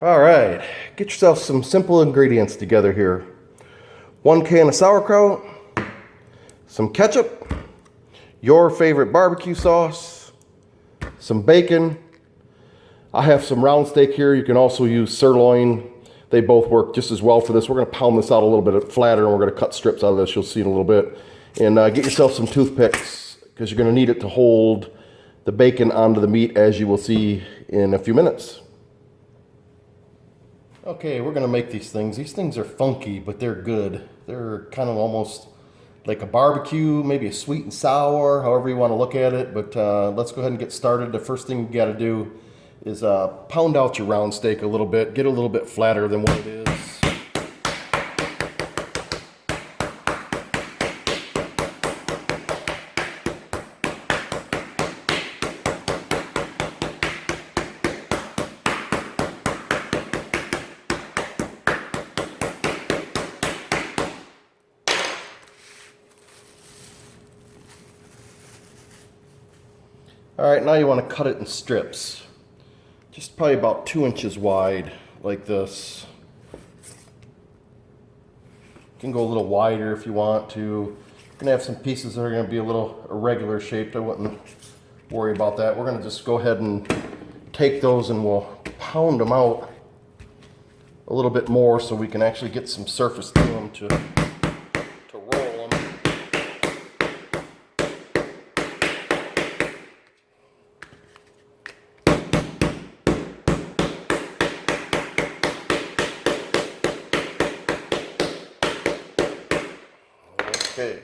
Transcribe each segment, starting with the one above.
All right, get yourself some simple ingredients together here. 1 can of sauerkraut, some ketchup, your favorite barbecue sauce, some bacon. I have some round steak here. You can also use sirloin. They both work just as well for this. We're gonna pound this out a little bit flatter and we're gonna cut strips out of this. You'll see in a little bit. And get yourself some toothpicks because you're gonna need it to hold the bacon onto the meat, as you will see in a few minutes. Okay, we're gonna make these things. These things are funky, but they're good. They're kind of almost like a barbecue, maybe a sweet and sour, however you want to look at it. But let's go ahead and get started. The first thing you gotta do is pound out your round steak a little bit. Get it a little bit flatter than what it is. All right, now you want to cut it in strips. Just probably about 2 inches wide, like this. You can go a little wider if you want to. You're gonna have some pieces that are gonna be a little irregular shaped. I wouldn't worry about that. We're gonna just go ahead and take those and we'll pound them out a little bit more so we can actually get some surface to them to roll them. Okay.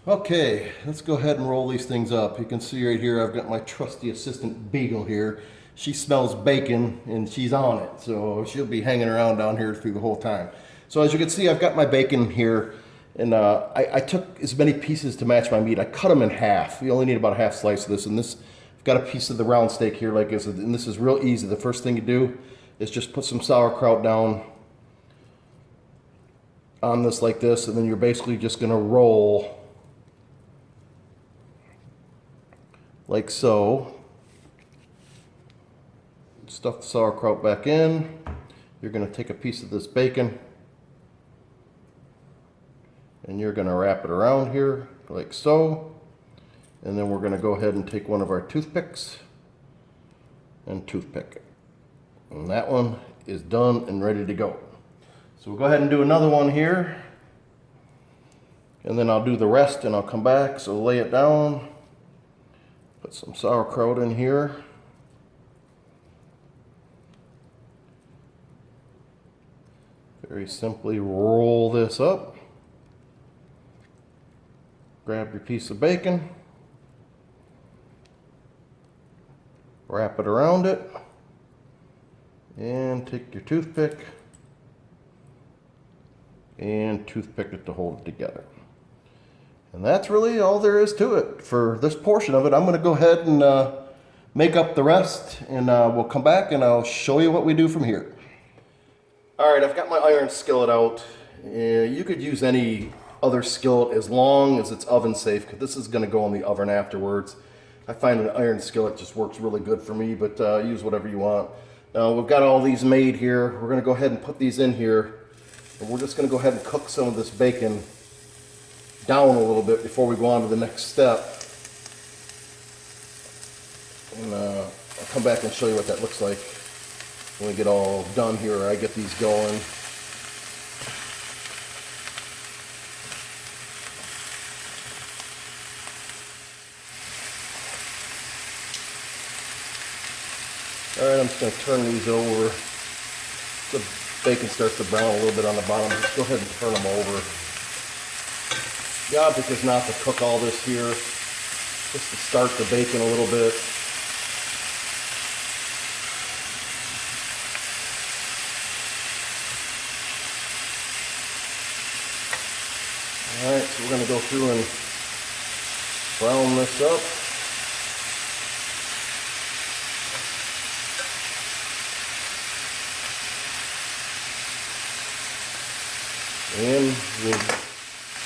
Okay, let's go ahead and roll these things up. You can see right here, I've got my trusty assistant Beagle here. She smells bacon and she's on it, so she'll be hanging around down here through the whole time. So as you can see, I've got my bacon here, and I took as many pieces to match my meat. I cut them in half. You only need about a half slice of this, and this, I've got a piece of the round steak here like this, and this is real easy. The first thing you do is just put some sauerkraut down on this like this, and then you're basically just gonna roll like so. Stuff the sauerkraut back in. You're gonna take a piece of this bacon and you're gonna wrap it around here like so. And then we're gonna go ahead and take one of our toothpicks and toothpick it. And that one is done and ready to go. So we'll go ahead and do another one here. And then I'll do the rest and I'll come back. So lay it down. Put some sauerkraut in here. Very simply roll this up. Grab your piece of bacon. Wrap it around it. And take your toothpick and toothpick it to hold it together. And that's really all there is to it for this portion of it. I'm going to go ahead and make up the rest, and we'll come back and I'll show you what we do from here. All right, I've got my iron skillet out. You could use any other skillet as long as it's oven safe, because this is going to go in the oven afterwards. I find an iron skillet just works really good for me, but use whatever you want. Now we've got all these made here. We're going to go ahead and put these in here. And we're just going to go ahead and cook some of this bacon down a little bit before we go on to the next step. And I'll come back and show you what that looks like when we get all done here. I get these going. All right, I'm just going to turn these over. The bacon starts to brown a little bit on the bottom. Just go ahead and turn them over. The object is not to cook all this here, just to start the bacon a little bit. All right, so we're going to go through and brown this up. And we'll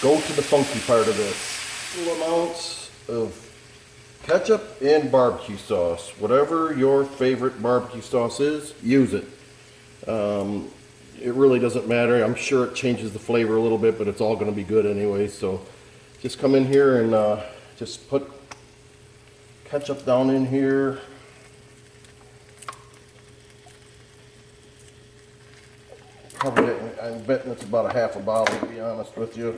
go to the funky part of this. Little amounts of Ketchup and barbecue sauce. Whatever your favorite barbecue sauce is, use it. It really doesn't matter. I'm sure it changes the flavor a little bit, but it's all going to be good anyway. So just come in here and just put ketchup down in here. Probably, I'm betting it's about a half a bottle, to be honest with you.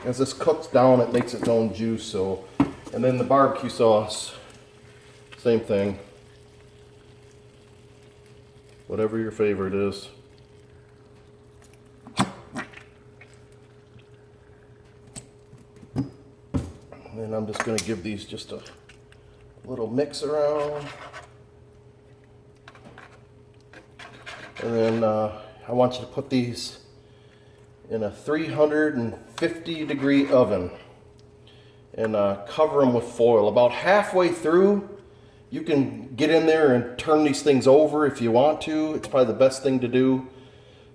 As this cooks down, it makes its own juice. So, and then the barbecue sauce, same thing. Whatever your favorite is. And then I'm just going to give these just a little mix around. And then I want you to put these in a 350 degree oven and cover them with foil. About halfway through, you can get in there and turn these things over if you want to. It's probably the best thing to do.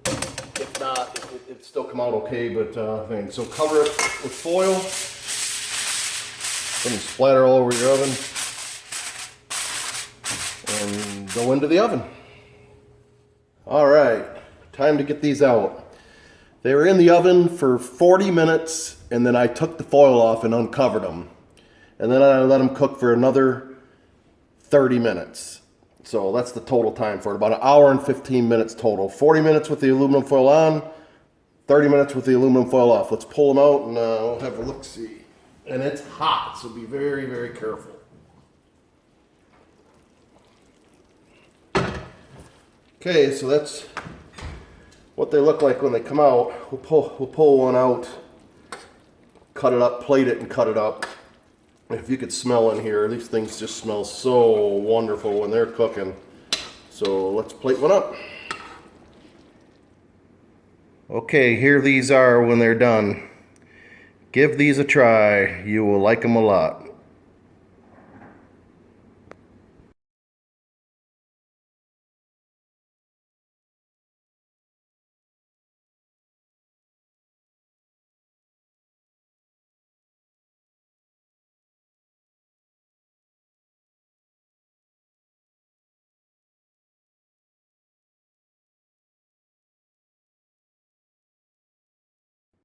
If not, it'd still come out okay, but so cover it with foil. Let them splatter all over your oven and go into the oven. All right, time to get these out. They were in the oven for 40 minutes, and then I took the foil off and uncovered them. And then I let them cook for another 30 minutes. So that's the total time for it, about an hour and 15 minutes total. 40 minutes with the aluminum foil on, 30 minutes with the aluminum foil off. Let's pull them out and we'll have a look-see. And it's hot, so be very, very careful. Okay, so that's what they look like when they come out. We'll pull one out, cut it up, plate it and cut it up. If you could smell in here, these things just smell so wonderful when they're cooking. So let's plate one up. Okay, here these are when they're done. Give these a try. You will like them a lot.